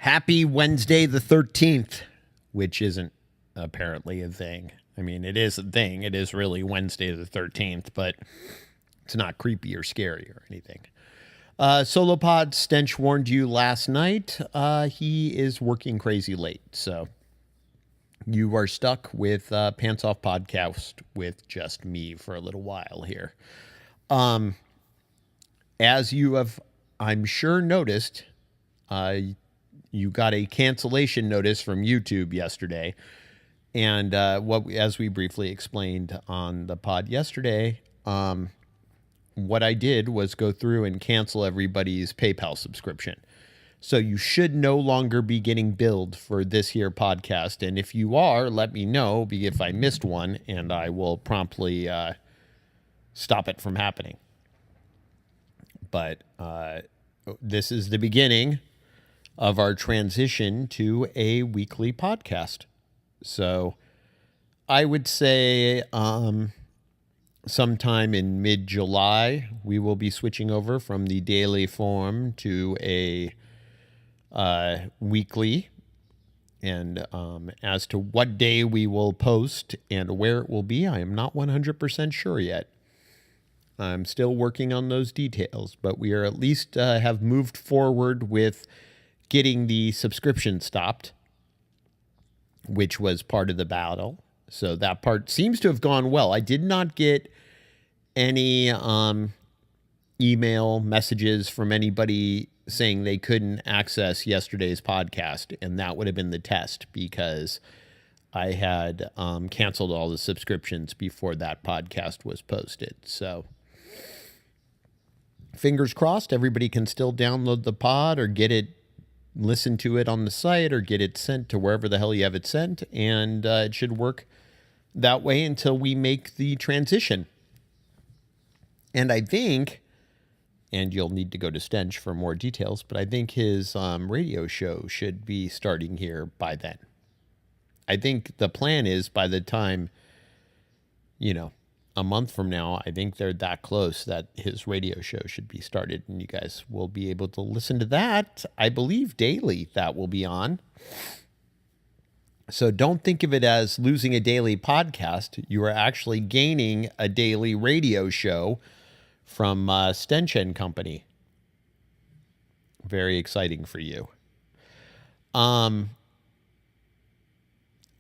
Happy Wednesday the 13th, which isn't apparently a thing. I mean, it is a thing. It is really Wednesday the 13th, but it's not creepy or scary or anything. Solopod Stench warned you last night. He is working crazy late, so you are stuck with Pants Off Podcast with just me for a little while here. As you have, I'm sure, noticed, you got a cancellation notice from YouTube yesterday. And as we briefly explained on the pod yesterday, what I did was go through and cancel everybody's PayPal subscription. So you should no longer be getting billed for this here podcast. And if you are, let me know if I missed one, and I will promptly stop it from happening. But this is the beginning of our transition to a weekly podcast. So I would say sometime in mid-July, we will be switching over from the daily form to a weekly. And as to what day we will post and where it will be, I am not 100% sure yet. I'm still working on those details, but we are at least have moved forward with getting the subscription stopped, which was part of the battle. So that part seems to have gone well. I did not get any email messages from anybody saying they couldn't access yesterday's podcast, and that would have been the test because I had canceled all the subscriptions before that podcast was posted. So fingers crossed, everybody can still download the pod or get it, listen to it on the site, or get it sent to wherever the hell you have it sent, and it should work that way until we make the transition. And I think, and you'll need to go to Stench for more details, but I think his radio show should be starting here by then. I think the plan is by the time, a month from now, I think they're that close that his radio show should be started, and you guys will be able to listen to that. I believe daily that will be on. So don't think of it as losing a daily podcast. You are actually gaining a daily radio show from Stench and Company. Very exciting for you.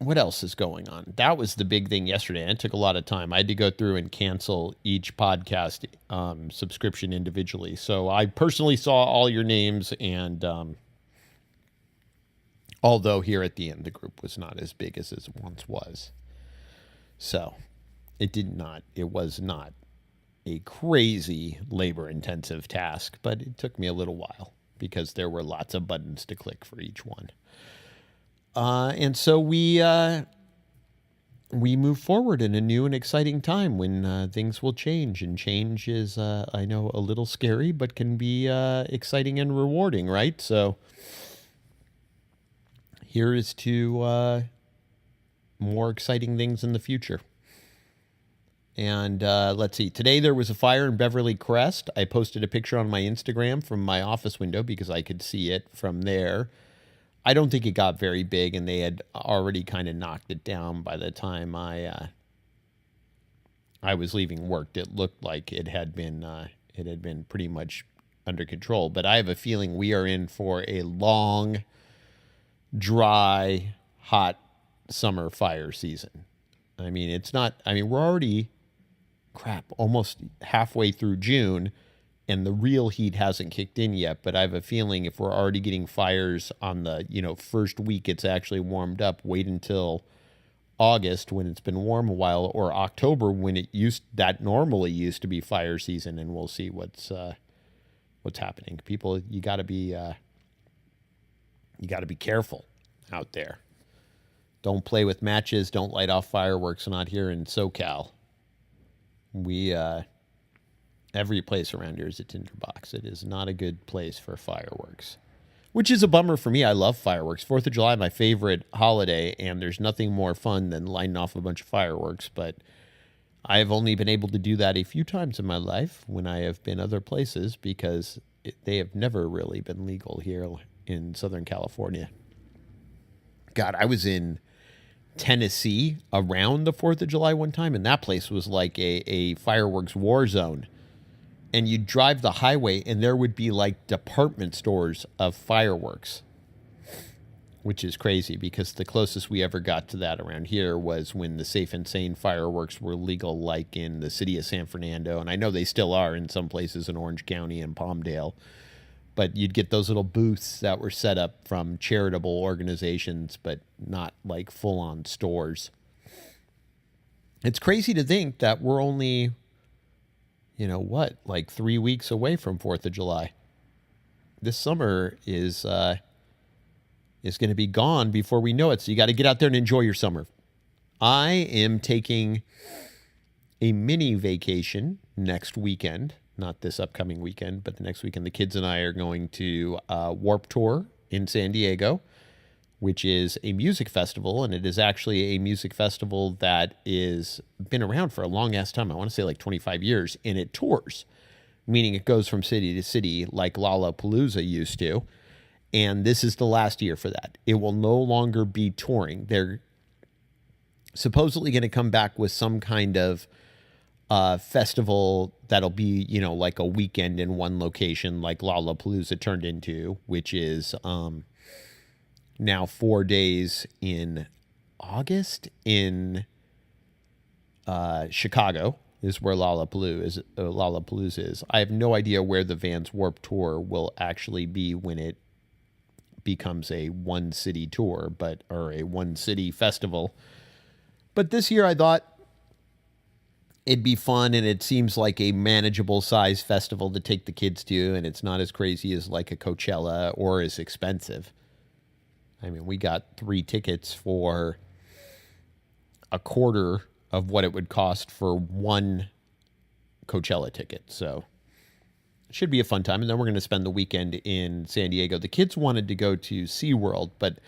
What else is going on? That was the big thing yesterday. And it took a lot of time. I had to go through and cancel each podcast subscription individually. So I personally saw all your names, and although here at the end, the group was not as big as it once was. So it was not a crazy labor-intensive task, but it took me a little while because there were lots of buttons to click for each one. And so we move forward in a new and exciting time when things will change. And change is, I know, a little scary, but can be exciting and rewarding, right? So here is to more exciting things in the future. And let's see. Today there was a fire in Beverly Crest. I posted a picture on my Instagram from my office window because I could see it from there. I don't think it got very big, and they had already kind of knocked it down by the time I was leaving work. It looked like it had been pretty much under control. But I have a feeling we are in for a long, dry, hot summer fire season. I mean, we're already, almost halfway through June, and the real heat hasn't kicked in yet. But I have a feeling if we're already getting fires on the, first week it's actually warmed up, wait until August when it's been warm a while, or October when that normally used to be fire season, and we'll see what's happening. People, you got to be careful out there. Don't play with matches. Don't light off fireworks. Not here in SoCal. Every place around here is a tinderbox. It is not a good place for fireworks, which is a bummer for me. I love fireworks. 4th of July, my favorite holiday, and there's nothing more fun than lighting off a bunch of fireworks. But I have only been able to do that a few times in my life when I have been other places because they have never really been legal here in Southern California. God, I was in Tennessee around the 4th of July one time, and that place was like a fireworks war zone. And you'd drive the highway, and there would be like department stores of fireworks, which is crazy because the closest we ever got to that around here was when the Safe and Sane fireworks were legal, like in the city of San Fernando. And I know they still are in some places in Orange County and Palmdale. But you'd get those little booths that were set up from charitable organizations, but not like full on stores. It's crazy to think that we're only, like 3 weeks away from 4th of July. This summer is going to be gone before we know it. So you got to get out there and enjoy your summer. I am taking a mini vacation next weekend, not this upcoming weekend, but the next weekend. The kids and I are going to Warp Tour in San Diego, which is a music festival, and it is actually a music festival that is been around for a long ass time. I want to say like 25 years, and it tours, meaning it goes from city to city like Lollapalooza used to. And this is the last year for that. It will no longer be touring. They're supposedly going to come back with some kind of festival that'll be, like a weekend in one location, like Lollapalooza turned into, which is now 4 days in August in Chicago is where Lollapalooza is. I have no idea where the Vans Warped Tour will actually be when it becomes a one city tour, or a one city festival. But this year I thought it'd be fun, and it seems like a manageable size festival to take the kids to, and it's not as crazy as like a Coachella or as expensive. I mean, we got 3 tickets for a quarter of what it would cost for one Coachella ticket. So it should be a fun time. And then we're going to spend the weekend in San Diego. The kids wanted to go to SeaWorld, but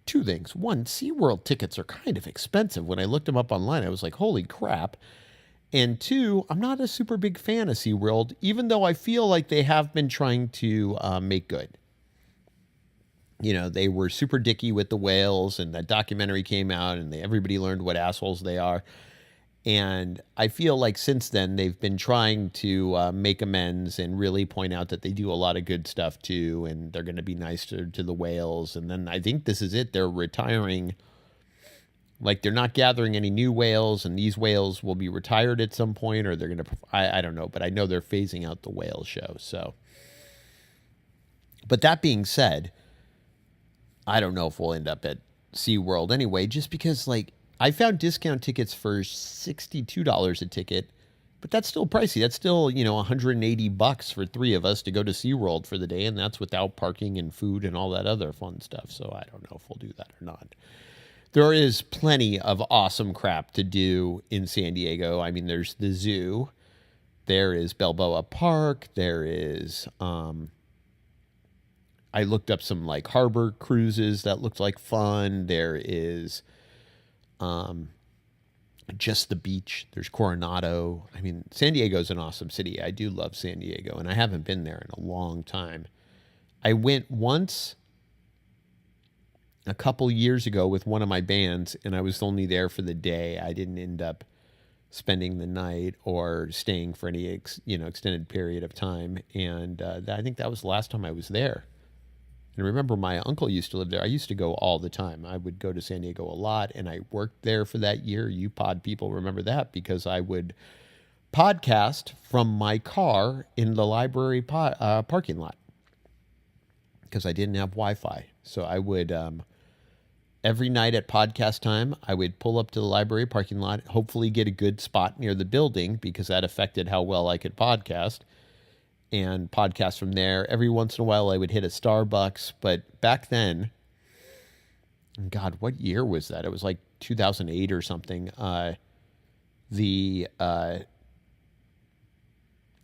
2 things. One, SeaWorld tickets are kind of expensive. When I looked them up online, I was like, holy crap. And 2, I'm not a super big fan of SeaWorld, even though I feel like they have been trying to make good. They were super dicky with the whales, and that documentary came out, and everybody learned what assholes they are. And I feel like since then, they've been trying to make amends and really point out that they do a lot of good stuff too, and they're going to be nice to the whales. And then I think this is it. They're retiring. Like, they're not gathering any new whales, and these whales will be retired at some point, or they're going to, I don't know, but I know they're phasing out the whale show. So, but that being said, I don't know if we'll end up at SeaWorld anyway, just because, like, I found discount tickets for $62 a ticket, but that's still pricey. That's still, $180 for 3 of us to go to SeaWorld for the day, and that's without parking and food and all that other fun stuff. So I don't know if we'll do that or not. There is plenty of awesome crap to do in San Diego. I mean, there's the zoo. There is Balboa Park. There is, I looked up some like harbor cruises that looked like fun. There is just the beach. There's Coronado. I mean, San Diego's an awesome city. I do love San Diego, and I haven't been there in a long time. I went once a couple years ago with one of my bands, and I was only there for the day. I didn't end up spending the night or staying for any extended period of time. And I think that was the last time I was there. And remember, my uncle used to live there. I used to go all the time. I would go to San Diego a lot, and I worked there for that year. You pod people remember that, because I would podcast from my car in the library parking lot, because I didn't have Wi-Fi. So I would, every night at podcast time, I would pull up to the library parking lot, hopefully get a good spot near the building, because that affected how well I could podcast, and podcast from there. Every once in a while, I would hit a Starbucks. But back then, God, what year was that? It was like 2008 or something. The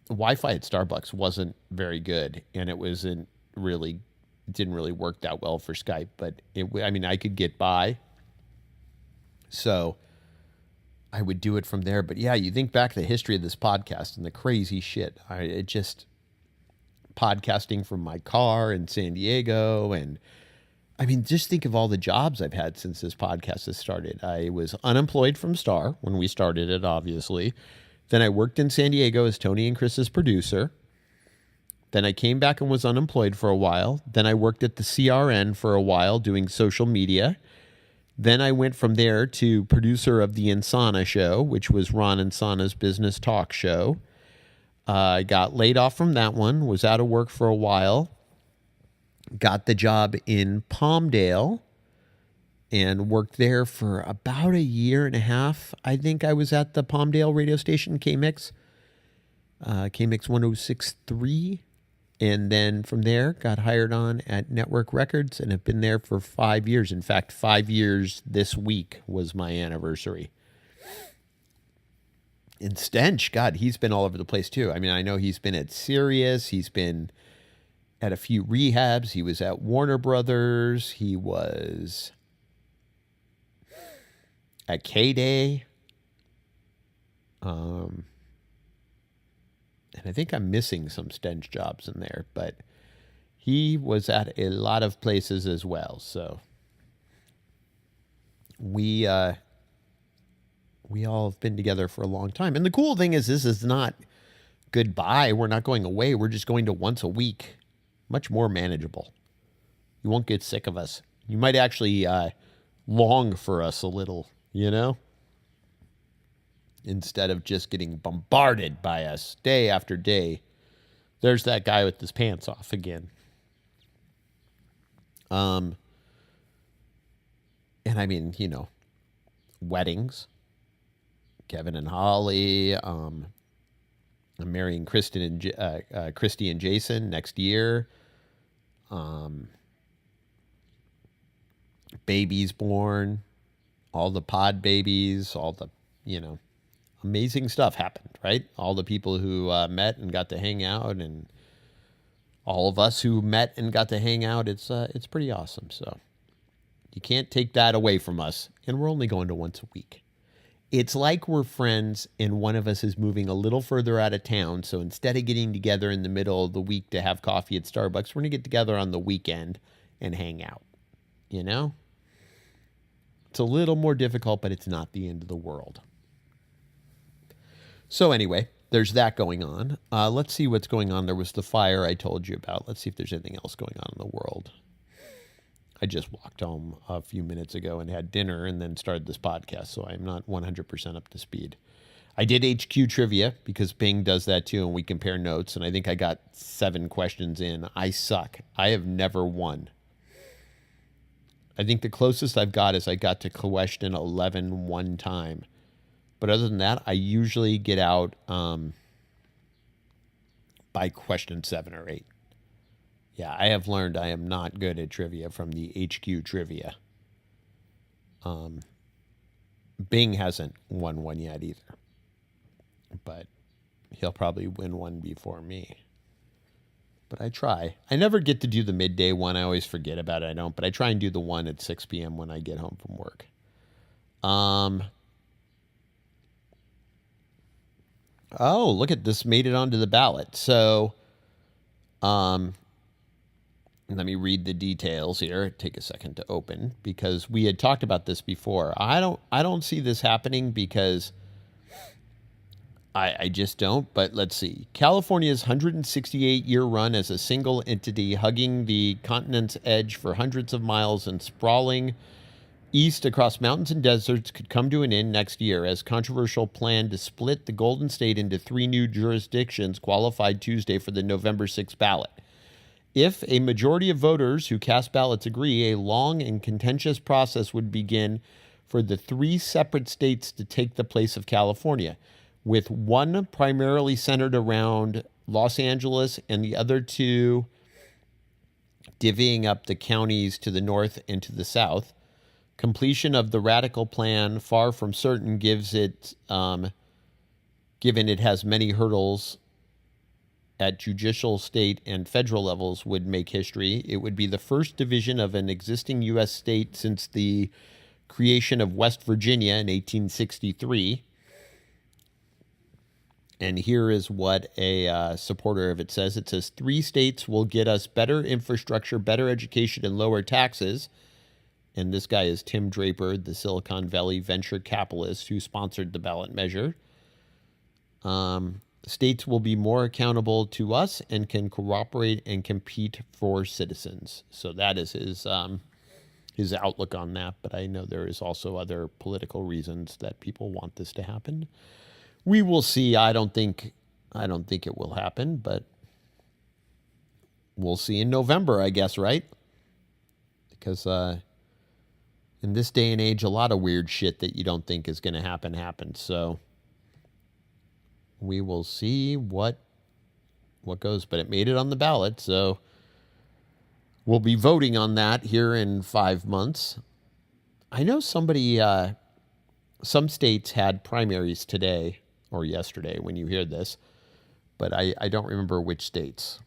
Wi-Fi at Starbucks wasn't very good, and it didn't really work that well for Skype. But I could get by, so I would do it from there. But yeah, you think back to the history of this podcast and the crazy shit. podcasting from my car in San Diego. And I mean, just think of all the jobs I've had since this podcast has started. I was unemployed from Star when we started it, obviously. Then I worked in San Diego as Tony and Chris's producer. Then I came back and was unemployed for a while. Then I worked at the CRN for a while doing social media. Then I went from there to producer of the Insana Show, which was Ron Insana's business talk show. I got laid off from that one, was out of work for a while, got the job in Palmdale and worked there for about a year and a half. I think I was at the Palmdale radio station, KMix 106.3. And then from there, got hired on at Network Records and have been there for 5 years. In fact, 5 years this week was my anniversary. And Stench, God, he's been all over the place too. I mean, I know he's been at Sirius. He's been at a few rehabs. He was at Warner Brothers. He was at K-Day. And I think I'm missing some Stench jobs in there, but he was at a lot of places as well. So we all have been together for a long time. And the cool thing is this is not goodbye. We're not going away. We're just going to once a week. Much more manageable. You won't get sick of us. You might actually long for us a little, you know? Instead of just getting bombarded by us day after day. There's that guy with his pants off again. And I mean, you know, weddings. Kevin and Holly. I'm marrying Christy and Jason next year. Babies born. All the pod babies. All the, you know, amazing stuff happened, right? All the people who met and got to hang out, and all of us who met and got to hang out. It's pretty awesome. So you can't take that away from us. And we're only going to once a week. It's like we're friends and one of us is moving a little further out of town. So instead of getting together in the middle of the week to have coffee at Starbucks, we're going to get together on the weekend and hang out. You know? It's a little more difficult, but it's not the end of the world. So anyway, there's that going on. Let's see what's going on. There was the fire I told you about. Let's see if there's anything else going on in the world. I just walked home a few minutes ago and had dinner and then started this podcast, so I'm not 100% up to speed. I did HQ trivia because Bing does that too, and we compare notes, and I think I got 7 questions in. I suck. I have never won. I think the closest I've got is I got to question 11 one time. But other than that, I usually get out by question 7 or 8. Yeah, I have learned I am not good at trivia from the HQ trivia. Bing hasn't won one yet either. But he'll probably win one before me. But I try. I never get to do the midday one. I always forget about it. I don't. But I try and do the one at 6 p.m. when I get home from work. Oh, look at this. Made it onto the ballot. So, let me read the details here. Take a second to open because we had talked about this before. I don't see this happening because I just don't. But let's see. California's 168-year run as a single entity, hugging the continent's edge for hundreds of miles and sprawling east across mountains and deserts, could come to an end next year as controversial plan to split the Golden State into 3 new jurisdictions qualified Tuesday for the November 6th ballot. If a majority of voters who cast ballots agree, a long and contentious process would begin for the 3 separate states to take the place of California, with one primarily centered around Los Angeles and the other 2 divvying up the counties to the north and to the south. Completion of the radical plan, far from certain, given it has many hurdles at judicial, state, and federal levels, would make history. It would be the first division of an existing U.S. state since the creation of West Virginia in 1863. And here is what a supporter of it says. It says 3 states will get us better infrastructure, better education, and lower taxes. And this guy is Tim Draper, the Silicon Valley venture capitalist who sponsored the ballot measure. States will be more accountable to us and can cooperate and compete for citizens. So that is his outlook on that. But I know there is also other political reasons that people want this to happen. We will see. I don't think it will happen, but we'll see in November, I guess, right? Because in this day and age, a lot of weird shit that you don't think is going to happen happens. So we will see what goes. But it made it on the ballot, so we'll be voting on that here in 5 months. I know some states had primaries today or yesterday when you hear this, but I don't remember which states.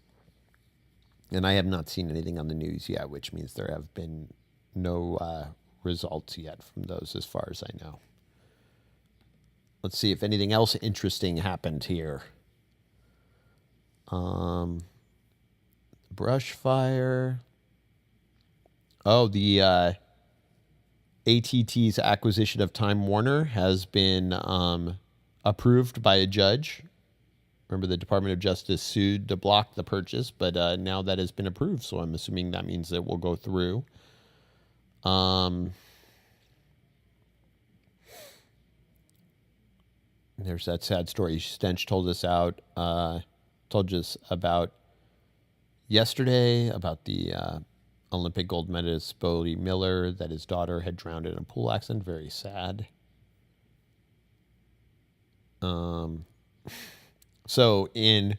And I have not seen anything on the news yet, which means there have been no results yet from those as far as I know. Let's see if anything else interesting happened here. Brush fire. Oh, the AT&T's acquisition of Time Warner has been approved by a judge. Remember, the Department of Justice sued to block the purchase, but now that has been approved, so I'm assuming that means it will go through. There's that sad story Stench told us about yesterday about the Olympic gold medalist Bodie Miller, that his daughter had drowned in a pool accident. Very sad. So in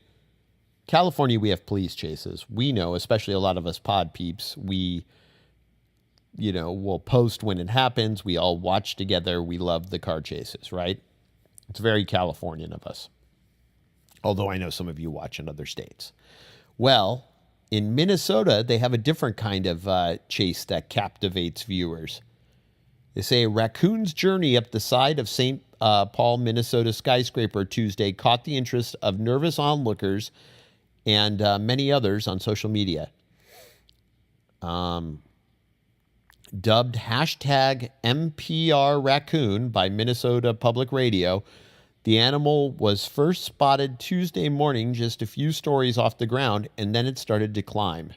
California, we have police chases. We know, especially a lot of us pod peeps, we'll post when it happens. We all watch together. We love the car chases, right? It's very Californian of us. Although I know some of you watch in other states. Well, in Minnesota, they have a different kind of chase that captivates viewers. They say a raccoon's journey up the side of St. Paul, Minnesota skyscraper Tuesday caught the interest of nervous onlookers and many others on social media. Dubbed hashtag MPR Raccoon by Minnesota Public Radio, the animal was first spotted Tuesday morning just a few stories off the ground, and then it started to climb.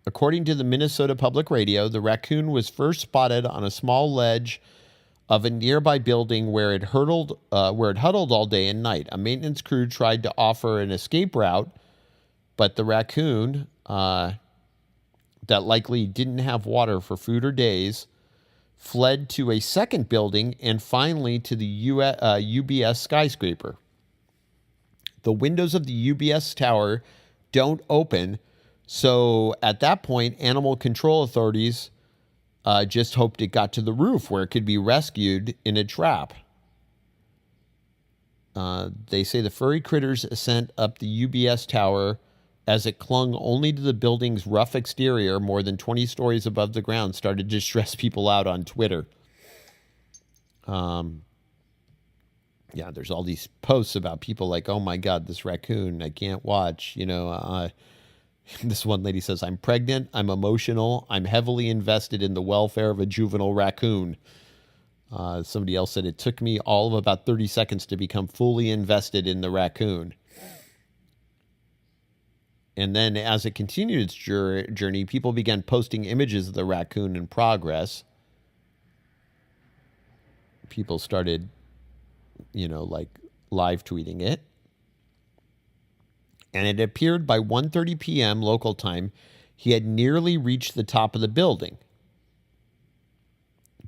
According to the Minnesota Public Radio, the raccoon was first spotted on a small ledge of a nearby building where it huddled all day and night. A maintenance crew tried to offer an escape route, but the raccoon, that likely didn't have water for food or days, fled to a second building and finally to the UBS skyscraper. The windows of the UBS tower don't open, so at that point, animal control authorities just hoped it got to the roof where it could be rescued in a trap. They say the furry critter's ascent up the UBS tower as it clung only to the building's rough exterior more than 20 stories above the ground started to stress people out on Twitter. There's all these posts about people like, oh my God, this raccoon, I can't watch. This one lady says, I'm pregnant, I'm emotional, I'm heavily invested in the welfare of a juvenile raccoon. Somebody else said, it took me all of about 30 seconds to become fully invested in the raccoon. And then as it continued its journey, people began posting images of the raccoon in progress. People started, live tweeting it. And it appeared by 1:30 p.m. local time, he had nearly reached the top of the building.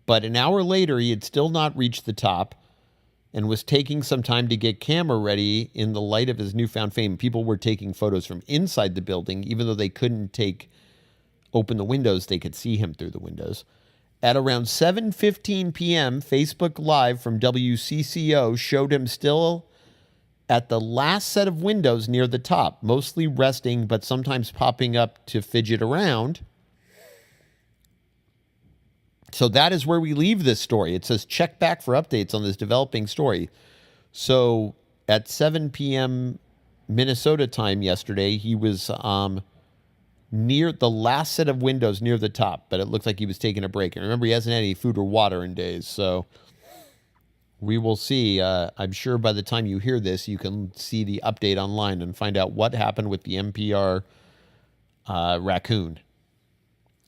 But an hour later, he had still not reached the top and was taking some time to get camera ready in the light of his newfound fame. People were taking photos from inside the building, even though they couldn't open the windows, they could see him through the windows. At around 7:15 p.m., Facebook Live from WCCO showed him still at the last set of windows near the top, mostly resting, but sometimes popping up to fidget around. So that is where we leave this story. It says check back for updates on this developing story. So at 7 p.m. Minnesota time yesterday, he was near the last set of windows near the top, but it looked like he was taking a break. And remember, he hasn't had any food or water in days. So we will see. I'm sure by the time you hear this, you can see the update online and find out what happened with the NPR raccoon.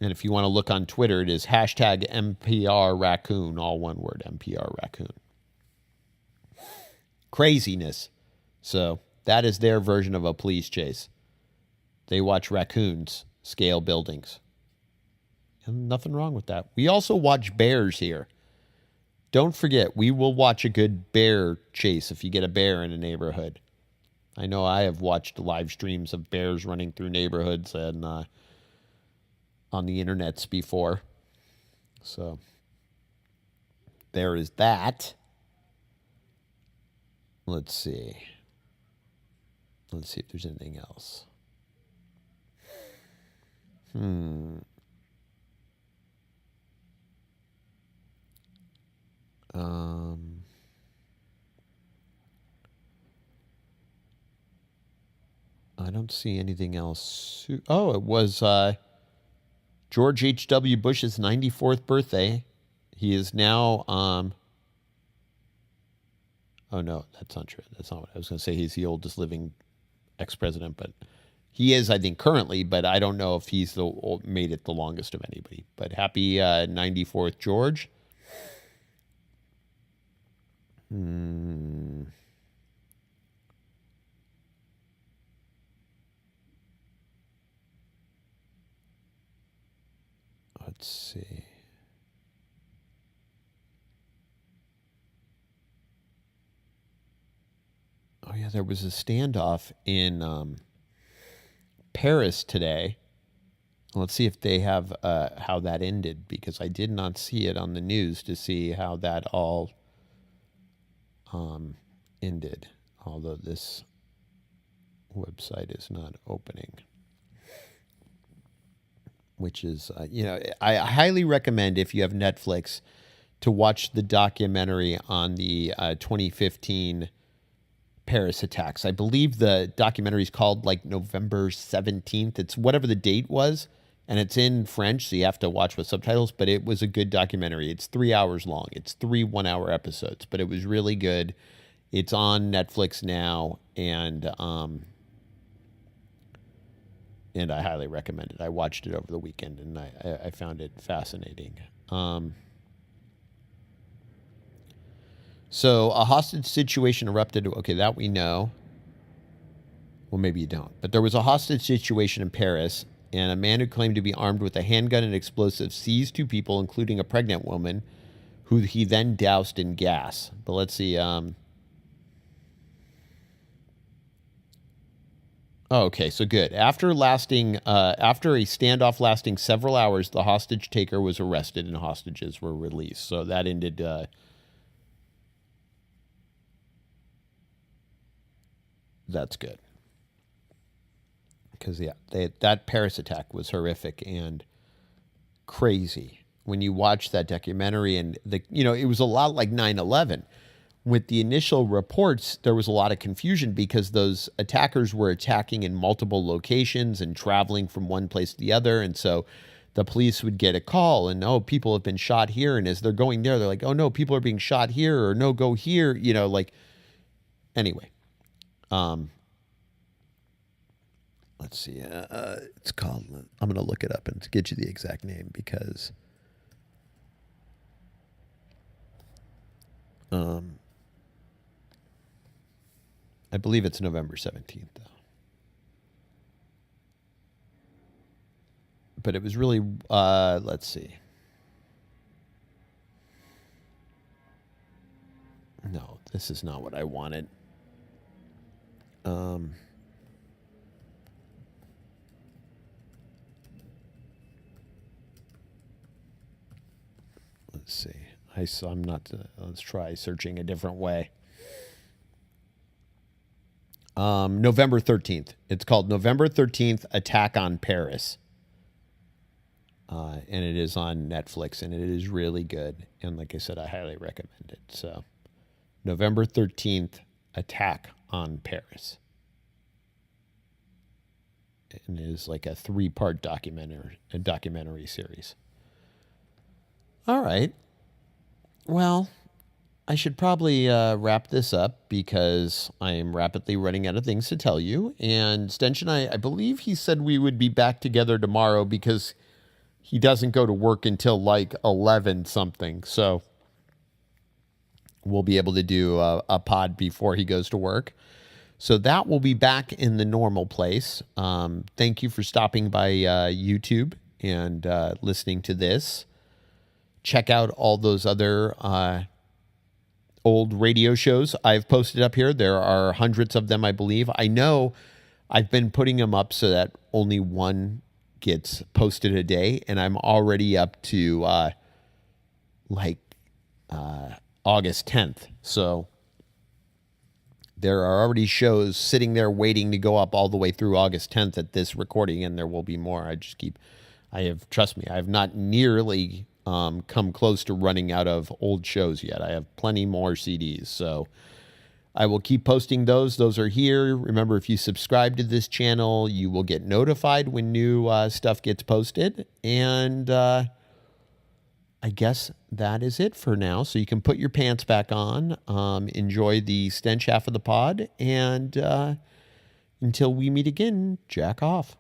And if you want to look on Twitter, it is hashtag NPR raccoon, all one word, NPR raccoon. Craziness. So that is their version of a police chase. They watch raccoons scale buildings. And nothing wrong with that. We also watch bears here. Don't forget, we will watch a good bear chase if you get a bear in a neighborhood. I know I have watched live streams of bears running through neighborhoods and on the internets before. So there is that. Let's see. Let's see if there's anything else. I don't see anything else. Oh, it was George H.W. Bush's 94th birthday. He is now, oh no, that's not true. That's not what I was going to say. He's the oldest living ex-president, but he is, I think, currently, but I don't know if he's made it the longest of anybody. But happy 94th, George. Let's see. Oh, yeah, there was a standoff in Paris today. Let's see if they have how that ended, because I did not see it on the news to see how that all ended, although this website is not opening. Which is, I highly recommend, if you have Netflix, to watch the documentary on the 2015 Paris attacks. I believe the documentary is called like November 17th. It's whatever the date was, and it's in French, so you have to watch with subtitles, but it was a good documentary. It's 3 hours long. It's 3 one-hour episodes, but it was really good. It's on Netflix now, and I highly recommend it. I watched it over the weekend, and I found it fascinating. So a hostage situation erupted. Okay, that we know. Well, maybe you don't. But there was a hostage situation in Paris, and a man who claimed to be armed with a handgun and explosives seized 2 people, including a pregnant woman, who he then doused in gas. But let's see. Oh, okay, so good. After a standoff lasting several hours, the hostage taker was arrested and hostages were released. So that ended. That's good. Because that Paris attack was horrific and crazy. When you watch that documentary, and it was a lot like 9/11. With the initial reports, there was a lot of confusion because those attackers were attacking in multiple locations and traveling from one place to the other. And so the police would get a call and, oh, people have been shot here. And as they're going there, they're like, oh, no, people are being shot here, or no, go here. Anyway. Let's see. It's called, I'm going to look it up and get you the exact name, because I believe it's November 17th, though. But it was really, let's see. No, this is not what I wanted. Let's see. I'm not, let's try searching a different way. November 13th. It's called November 13th Attack on Paris. and it is on Netflix, and it is really good. And like I said, I highly recommend it. So, November 13th, Attack on Paris. And it is like a 3-part documentary series. All right. Well, I should probably wrap this up because I am rapidly running out of things to tell you. And Stench and I believe he said we would be back together tomorrow because he doesn't go to work until like 11 something. So we'll be able to do a pod before he goes to work. So that will be back in the normal place. Thank you for stopping by YouTube and listening to this. Check out all those other old radio shows I've posted up here. There are hundreds of them, I believe. I know I've been putting them up so that only one gets posted a day, and I'm already up to August 10th. So there are already shows sitting there waiting to go up all the way through August 10th at this recording, and there will be more. Trust me, I have not nearly come close to running out of old shows yet. I have plenty more CDs, so I will keep posting those. Those are here. Remember, if you subscribe to this channel, you will get notified when new stuff gets posted. And I guess that is it for now. So you can put your pants back on, enjoy the Stench half of the pod, and until we meet again, jack off.